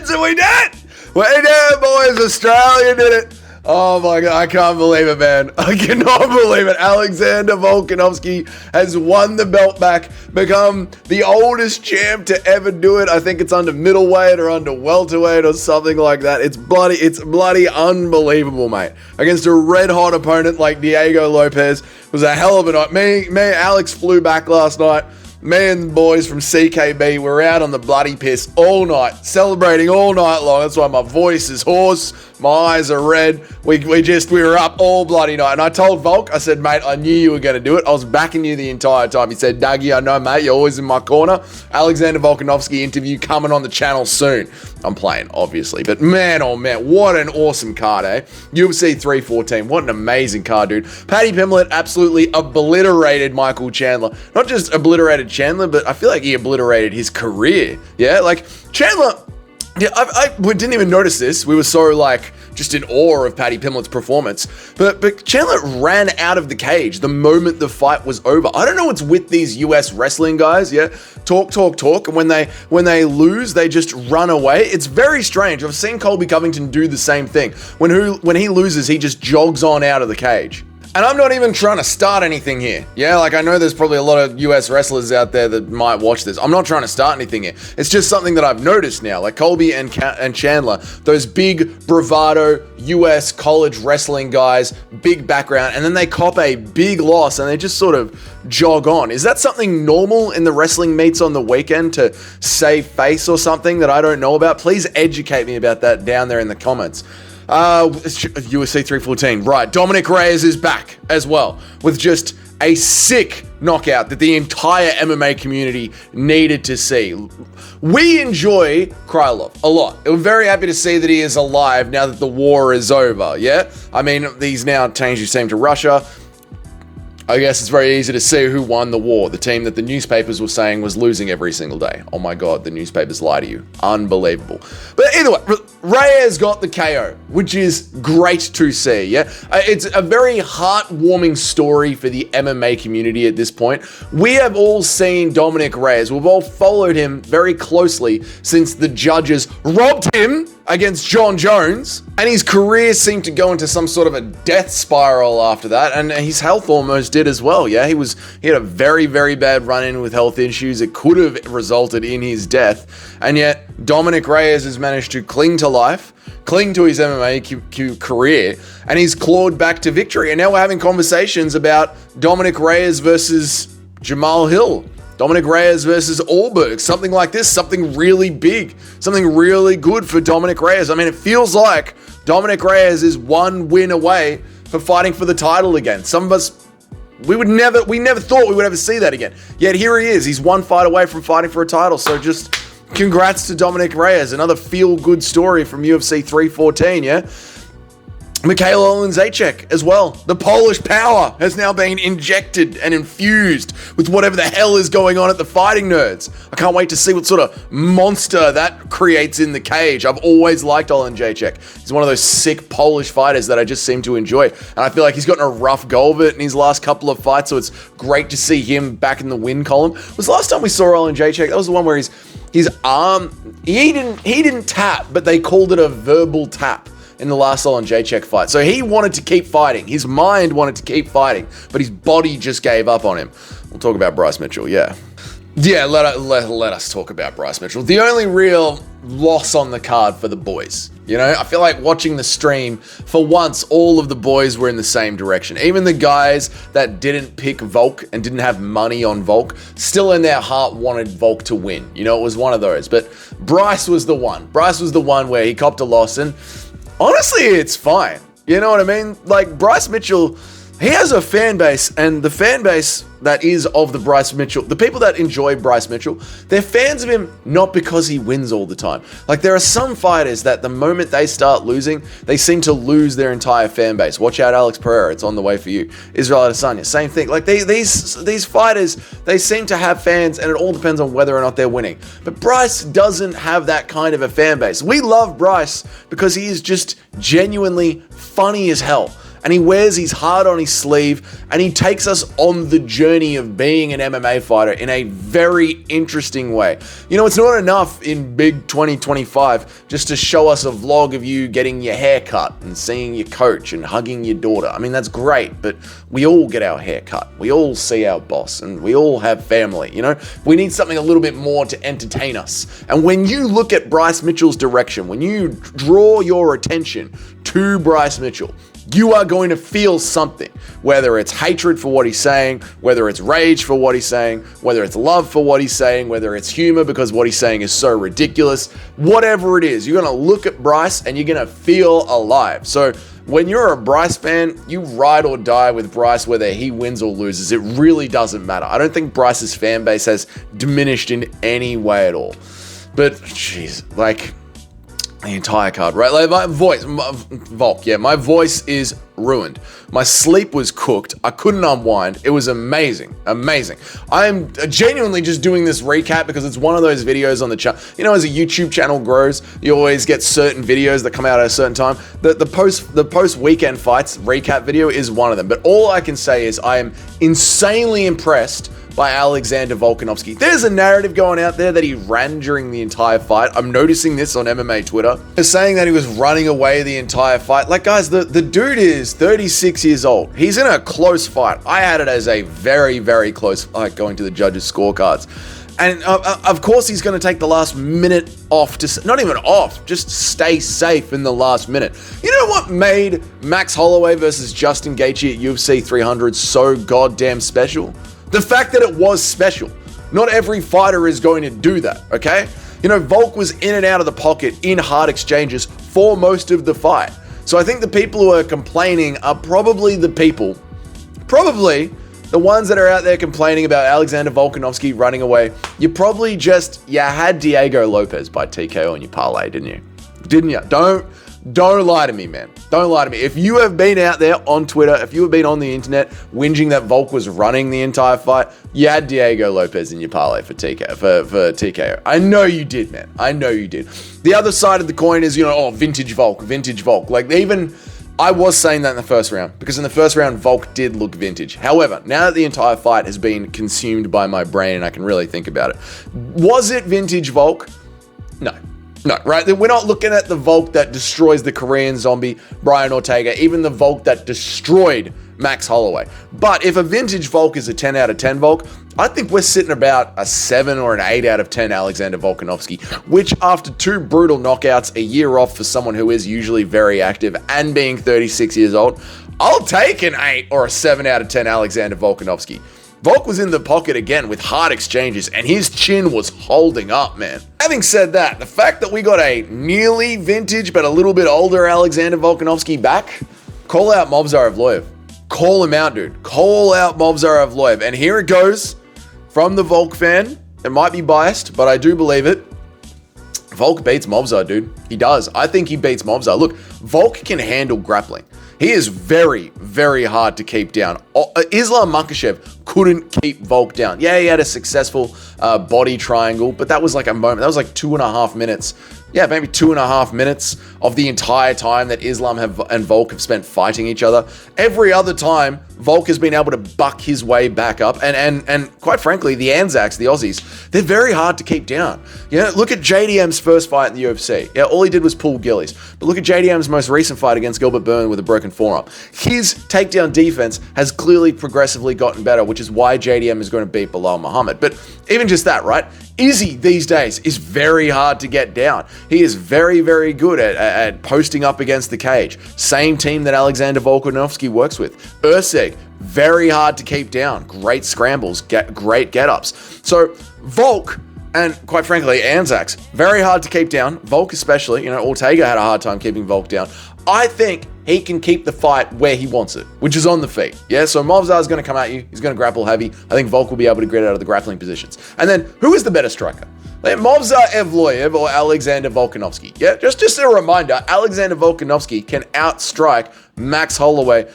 Australians, and we did it! We did it, boys. Australia did it. Oh my God, I can't believe it, man. I cannot believe it. Alexander Volkanovski has won the belt back, become the oldest champ to ever do it. I think it's under middleweight or under welterweight or something like that. It's bloody unbelievable, mate. Against a red-hot opponent like Diego Lopes. It was a hell of a night. Me and Alex flew back last night. Me and the boys from CKB were out on the bloody piss all night, celebrating all night long. That's why my voice is hoarse, my eyes are red. We were up all bloody night. And I told Volk, I said, mate, I knew you were going to do it. I was backing you the entire time. He said, Dougie, I know, mate, you're always in my corner. Alexander Volkanovski interview coming on the channel soon. I'm playing, obviously. But man, oh man, what an awesome card, eh? UFC 314, what an amazing card, dude. Paddy Pimblett absolutely obliterated Michael Chandler. Not just obliterated Chandler, but I feel like he obliterated his career. Yeah, like Chandler, yeah, we didn't even notice this. We were so like just in awe of Paddy Pimblett's performance. But Chandler ran out of the cage the moment the fight was over. I don't know what's with these US wrestling guys, yeah? Talk, and when they lose, they just run away. It's very strange. I've seen Colby Covington do the same thing. When he loses, he just jogs on out of the cage. And I'm not even trying to start anything here. Yeah, like I know there's probably a lot of US wrestlers out there that might watch this. I'm not trying to start anything here. It's just something that I've noticed now. Like Colby and Chandler, those big bravado US college wrestling guys, big background, and then they cop a big loss and they just sort of jog on. Is that something normal in the wrestling meets on the weekend to save face or something that I don't know about? Please educate me about that down there in the comments. UFC 314, right. Dominic Reyes is back as well with just a sick knockout that the entire MMA community needed to see. We enjoy Krylov a lot. We're very happy to see that he is alive now that the war is over, yeah? I mean, he's now changed his name to Russia. I guess it's very easy to see who won the war. The team that the newspapers were saying was losing every single day. Oh my God, the newspapers lie to you. Unbelievable. But either way, Reyes got the KO, which is great to see, yeah? It's a very heartwarming story for the MMA community at this point. We have all seen Dominic Reyes. We've all followed him very closely since the judges robbed him against John Jones, and his career seemed to go into some sort of a death spiral after that, and his health almost did as well, yeah? He had a very, very bad run-in with health issues. It could have resulted in his death, and yet Dominic Reyes has managed to cling to life, cling to his MMA career, and he's clawed back to victory, and now we're having conversations about Dominic Reyes versus Jamal Hill. Dominic Reyes versus Allberg, something like this, something really big, something really good for Dominic Reyes. I mean, it feels like Dominic Reyes is one win away for fighting for the title again. Some of us, we never thought we would ever see that again. Yet here he is. He's one fight away from fighting for a title. So just congrats to Dominic Reyes. Another feel-good story from UFC 314, yeah? Michaela Olszewski as well. The Polish power has now been injected and infused with whatever the hell is going on at the Fighting Nerds. I can't wait to see what sort of monster that creates in the cage. I've always liked Olszewski. He's one of those sick Polish fighters that I just seem to enjoy. And I feel like he's gotten a rough go of it in his last couple of fights, so it's great to see him back in the win column. It was the last time we saw Olszewski. That was the one where his arm, he didn't tap, but they called it a verbal tap in the last Olszewski fight. So he wanted to keep fighting. His mind wanted to keep fighting, but his body just gave up on him. We'll talk about Bryce Mitchell, yeah. Yeah, let us talk about Bryce Mitchell. The only real loss on the card for the boys. You know, I feel like watching the stream, for once, all of the boys were in the same direction. Even the guys that didn't pick Volk and didn't have money on Volk, still in their heart wanted Volk to win. You know, it was one of those. But Bryce was the one. Bryce was the one where he copped a loss, and honestly, it's fine. You know what I mean? Like, Bryce Mitchell, he has a fan base, and the fan base that is of the Bryce Mitchell, the people that enjoy Bryce Mitchell, they're fans of him not because he wins all the time. Like, there are some fighters that the moment they start losing, they seem to lose their entire fan base. Watch out, Alex Pereira, it's on the way for you. Israel Adesanya, same thing. Like, these fighters, they seem to have fans, and it all depends on whether or not they're winning. But Bryce doesn't have that kind of a fan base. We love Bryce because he is just genuinely funny as hell. and he wears his heart on his sleeve, and he takes us on the journey of being an MMA fighter in a very interesting way. You know, it's not enough in big 2025 just to show us a vlog of you getting your hair cut and seeing your coach and hugging your daughter. I mean, that's great, but we all get our hair cut. We all see our boss, and we all have family, you know? We need something a little bit more to entertain us. And when you look at Bryce Mitchell's direction, when you draw your attention to Bryce Mitchell, you are going to feel something, whether it's hatred for what he's saying, whether it's rage for what he's saying, whether it's love for what he's saying, whether it's humor because what he's saying is so ridiculous, whatever it is, you're going to look at Bryce and you're going to feel alive. So when you're a Bryce fan, you ride or die with Bryce whether he wins or loses. It really doesn't matter. I don't think Bryce's fan base has diminished in any way at all. But, jeez, like, the entire card, right? Like, my voice, Volk, yeah, my voice is ruined. My sleep was cooked. I couldn't unwind. It was amazing. Amazing. I am genuinely just doing this recap because it's one of those videos on the channel. You know, as a YouTube channel grows, you always get certain videos that come out at a certain time. The post weekend fights recap video is one of them. But all I can say is I am insanely impressed by Alexander Volkanovski. There's a narrative going out there that he ran during the entire fight. I'm noticing this on MMA Twitter. They're saying that he was running away the entire fight. Like, guys, the dude is 36 years old. He's in a close fight. I had it as a very, very close fight going to the judges' scorecards. And of course, he's going to take the last minute off to, not even off, just stay safe in the last minute. You know what made Max Holloway versus Justin Gaethje at UFC 300 so goddamn special? The fact that it was special. Not every fighter is going to do that, okay? You know, Volk was in and out of the pocket in hard exchanges for most of the fight. So I think the people who are complaining are probably the ones that are out there complaining about Alexander Volkanovski running away. You had Diego Lopes by TKO on your parlay, didn't you? Didn't you? Don't lie to me, man. Don't lie to me. If you have been out there on Twitter, if you have been on the internet whinging that Volk was running the entire fight, you had Diego Lopes in your parlay for TKO. I know you did, man. I know you did. The other side of the coin is, you know, vintage Volk. Like, even I was saying that in the first round, because in the first round, Volk did look vintage. However, now that the entire fight has been consumed by my brain and I can really think about it, was it vintage Volk? No, right? We're not looking at the Volk that destroys the Korean zombie, Brian Ortega, even the Volk that destroyed Max Holloway. But if a vintage Volk is a 10 out of 10 Volk, I think we're sitting about a 7 or an 8 out of 10 Alexander Volkanovski, which after 2 brutal knockouts, a year off for someone who is usually very active and being 36 years old, I'll take an 8 or a 7 out of 10 Alexander Volkanovski. Volk was in the pocket again with hard exchanges, and his chin was holding up, man. Having said that, the fact that we got a nearly vintage but a little bit older Alexander Volkanovski back, call out Movsar Evloev. Call him out, dude. Call out Movsar Evloev. And here it goes from the Volk fan. It might be biased, but I do believe it. Volk beats Movsar, dude. He does. I think he beats Movsar. Look, Volk can handle grappling. He is very, very hard to keep down. Islam Makhachev couldn't keep Volk down. Yeah, he had a successful body triangle, but that was like a moment. That was like 2.5 minutes. Yeah, maybe 2.5 minutes of the entire time that Islam and Volk have spent fighting each other. Every other time, Volk has been able to buck his way back up. And quite frankly, the Anzacs, the Aussies, they're very hard to keep down. You know, look at JDM's first fight in the UFC. Yeah, all he did was pull gillies. But look at JDM's most recent fight against Gilbert Burns with a broken forearm. His takedown defense has clearly progressively gotten better, which is why JDM is going to beat Bilal Muhammad. But even just that, right? Izzy these days is very hard to get down. He is very, very good at posting up against the cage. Same team that Alexander Volkanovski works with. Ursig, very hard to keep down. Great scrambles, great get-ups. So Volk, and quite frankly, Anzacs, very hard to keep down. Volk especially, you know, Ortega had a hard time keeping Volk down. I think he can keep the fight where he wants it, which is on the feet. Yeah, so Movsar is going to come at you. He's going to grapple heavy. I think Volk will be able to get out of the grappling positions. And then, who is the better striker? Movsar Evloev or Alexander Volkanovski? Yeah, just a reminder, Alexander Volkanovski can outstrike Max Holloway,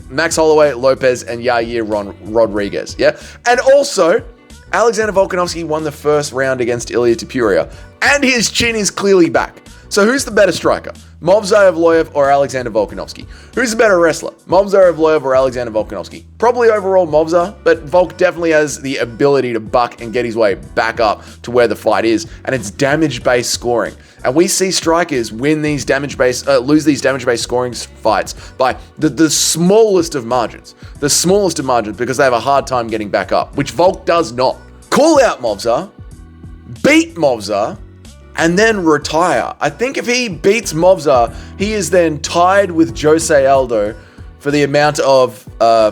Max Holloway, Lopes, and Yair Rodriguez. Yeah, and also, Alexander Volkanovski won the first round against Ilia Topuria, and his chin is clearly back. So who's the better striker? Movsar Evloev or Alexander Volkanovski? Who's the better wrestler? Movsar Evloev or Alexander Volkanovski? Probably overall Movsar, but Volk definitely has the ability to buck and get his way back up to where the fight is, and it's damage-based scoring. And we see strikers win these lose these damage-based scoring fights by the smallest of margins. The smallest of margins, because they have a hard time getting back up, which Volk does not. Call out Movsar, beat Movsar, and then retire. I think if he beats Movsar, he is then tied with Jose Aldo for the amount of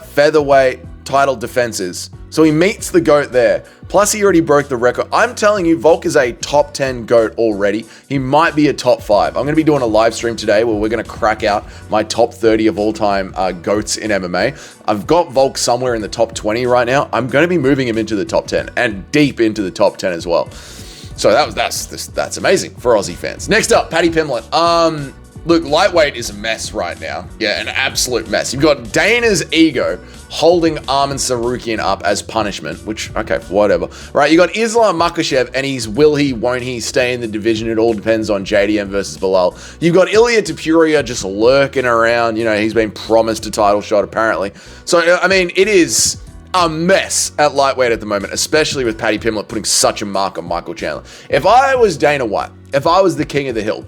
featherweight title defenses. So he meets the GOAT there. Plus, he already broke the record. I'm telling you, Volk is a top 10 GOAT already. He might be a top 5. I'm going to be doing a live stream today where we're going to crack out my top 30 of all-time GOATs in MMA. I've got Volk somewhere in the top 20 right now. I'm going to be moving him into the top 10 and deep into the top 10 as well. So that's amazing for Aussie fans. Next up, Paddy Pimblett. Look, lightweight is a mess right now. Yeah, an absolute mess. You've got Dana's ego holding Arman Tsarukyan up as punishment, which, okay, whatever. Right, you got Islam Makhachev and he's will he, won't he stay in the division? It all depends on JDM versus Bilal. You've got Ilia Topuria just lurking around. You know, he's been promised a title shot apparently. So, I mean, it is a mess at lightweight at the moment, especially with Paddy Pimblett putting such a mark on Michael Chandler. If I was Dana White, if I was the king of the hill,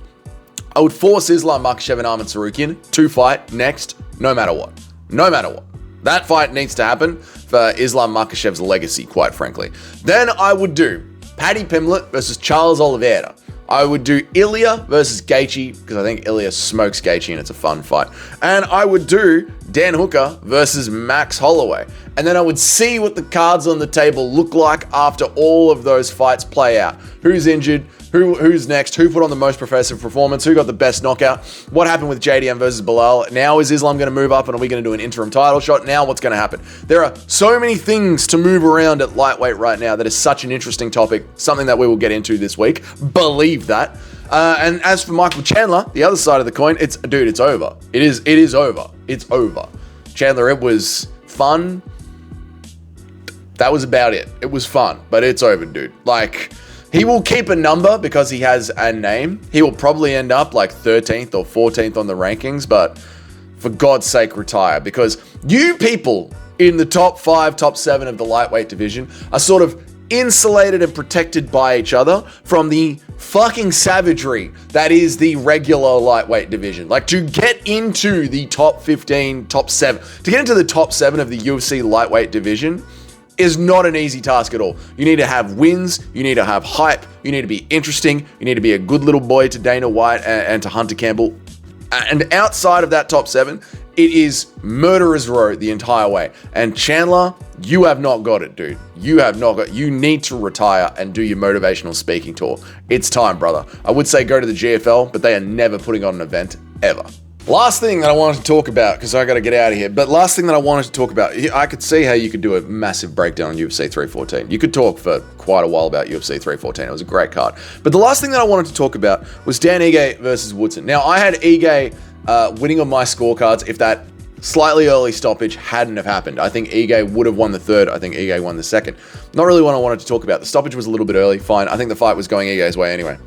I would force Islam Makhachev and Arman Tsarukyan to fight next, no matter what. No matter what. That fight needs to happen for Islam Makhachev's legacy, quite frankly. Then I would do Paddy Pimblett versus Charles Oliveira. I would do Ilia versus Gaethje, because I think Ilia smokes Gaethje and it's a fun fight. And I would do Dan Hooker versus Max Holloway. And then I would see what the cards on the table look like after all of those fights play out. Who's injured? Who's next? Who put on the most impressive performance? Who got the best knockout? What happened with JDM versus Bilal? Now is Islam going to move up and are we going to do an interim title shot? Now what's going to happen? There are so many things to move around at lightweight right now that is such an interesting topic, something that we will get into this week. Believe that. And as for Michael Chandler, the other side of the coin, it's over. It is over. It's over. Chandler, it was fun. That was about it. It was fun, but it's over, dude. Like, he will keep a number because he has a name. He will probably end up like 13th or 14th on the rankings, but for God's sake, retire, because you people in the top 5, top 7 of the lightweight division are sort of insulated and protected by each other from the fucking savagery that is the regular lightweight division. Like, to get into the top 15, top 7, to get into the top 7 of the UFC lightweight division is not an easy task at all. You need to have wins, you need to have hype, you need to be interesting, you need to be a good little boy to Dana White and to Hunter Campbell. And outside of that top 7, it is murderer's row the entire way. And Chandler, you have not got it, dude. You need to retire and do your motivational speaking tour. It's time, brother. I would say go to the GFL, but they are never putting on an event, ever. Last thing that I wanted to talk about, because I got to get out of here, but last thing that I wanted to talk about, I could see how you could do a massive breakdown on UFC 314. You could talk for quite a while about UFC 314. It was a great card. But the last thing that I wanted to talk about was Dan Ige versus Woodson. Now, I had Ige winning on my scorecards if that slightly early stoppage hadn't have happened. I think Ige would have won the third. I think Ige won the second. Not really what I wanted to talk about. The stoppage was a little bit early. Fine. I think the fight was going Ige's way anyway.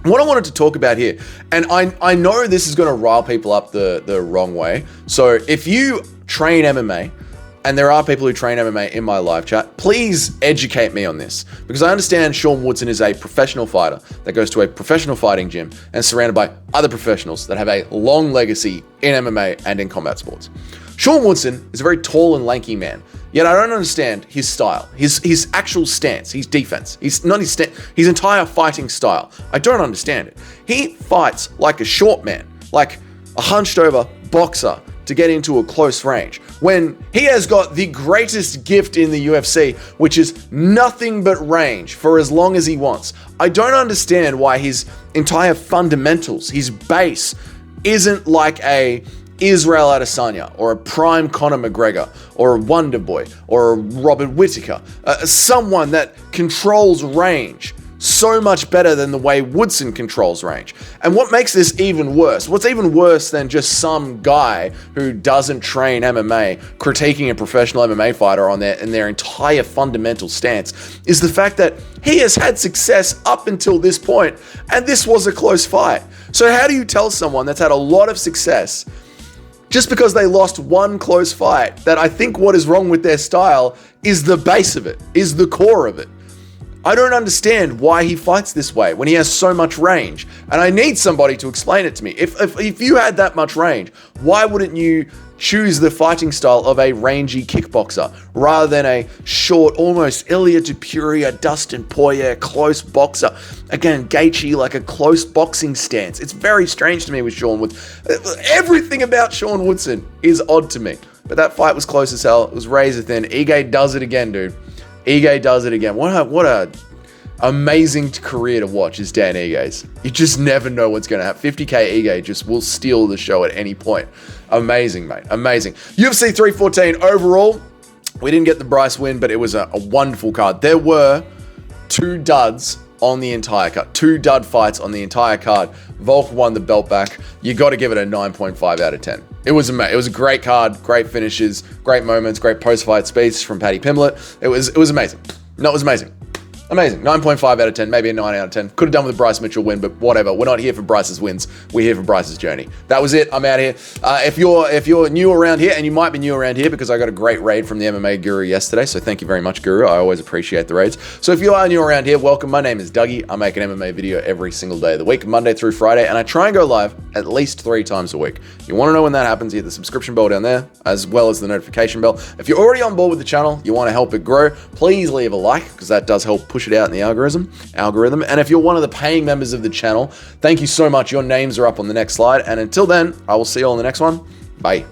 What I wanted to talk about here, and I know this is going to rile people up the wrong way. So if you train MMA, and there are people who train MMA in my live chat, please educate me on this. Because I understand Sean Woodson is a professional fighter that goes to a professional fighting gym and surrounded by other professionals that have a long legacy in MMA and in combat sports. Sean Woodson is a very tall and lanky man. Yet I don't understand his style, his actual stance, his defense, his entire fighting style. I don't understand it. He fights like a short man, like a hunched over boxer to get into a close range, when he has got the greatest gift in the UFC, which is nothing but range for as long as he wants. I don't understand why his entire fundamentals, his base, isn't like a Israel Adesanya or a prime Conor McGregor or a Wonder Boy or a Robert Whittaker, someone that controls range so much better than the way Woodson controls range. And what makes this even worse, what's even worse than just some guy who doesn't train MMA critiquing a professional MMA fighter on their entire fundamental stance, is the fact that he has had success up until this point, and this was a close fight. So how do you tell someone that's had a lot of success just because they lost one close fight that I think what is wrong with their style is the base of it, is the core of it? I don't understand why he fights this way when he has so much range, and I need somebody to explain it to me. If you had that much range, why wouldn't you choose the fighting style of a rangy kickboxer rather than a short, almost Ilia Topuria, Dustin Poirier, close boxer? Again, Gaethje, like a close boxing stance. It's very strange to me with Sean Woodson. Everything about Sean Woodson is odd to me. But that fight was close as hell. It was razor thin. Ige does it again, dude. Ige does it again. What a amazing career to watch is Dan Ige's. You just never know what's going to happen. 50k Ige just will steal the show at any point. Amazing, mate. Amazing. UFC 314 overall, we didn't get the Bryce win, but it was a wonderful card. There were 2 duds on the entire card. 2 dud fights on the entire card. Volk won the belt back. You got to give it a 9.5 out of 10. It was a great card, great finishes, great moments, great post-fight speech from Paddy Pimblett. It was amazing. No, it was amazing. Amazing. 9.5 out of 10, maybe a 9 out of 10. Could have done with a Bryce Mitchell win, but whatever. We're not here for Bryce's wins. We're here for Bryce's journey. That was it. I'm out here. If you're new around here, and you might be new around here because I got a great raid from the MMA Guru yesterday, so thank you very much, Guru. I always appreciate the raids. So if you are new around here, welcome. My name is Dougie. I make an MMA video every single day of the week, Monday through Friday, and I try and go live at least 3 times a week. You want to know when that happens, hit the subscription bell down there, as well as the notification bell. If you're already on board with the channel, you want to help it grow, please leave a like, because that does help push it out in the algorithm. And if you're one of the paying members of the channel, thank you so much. Your names are up on the next slide. And until then, I will see you all in the next one. Bye.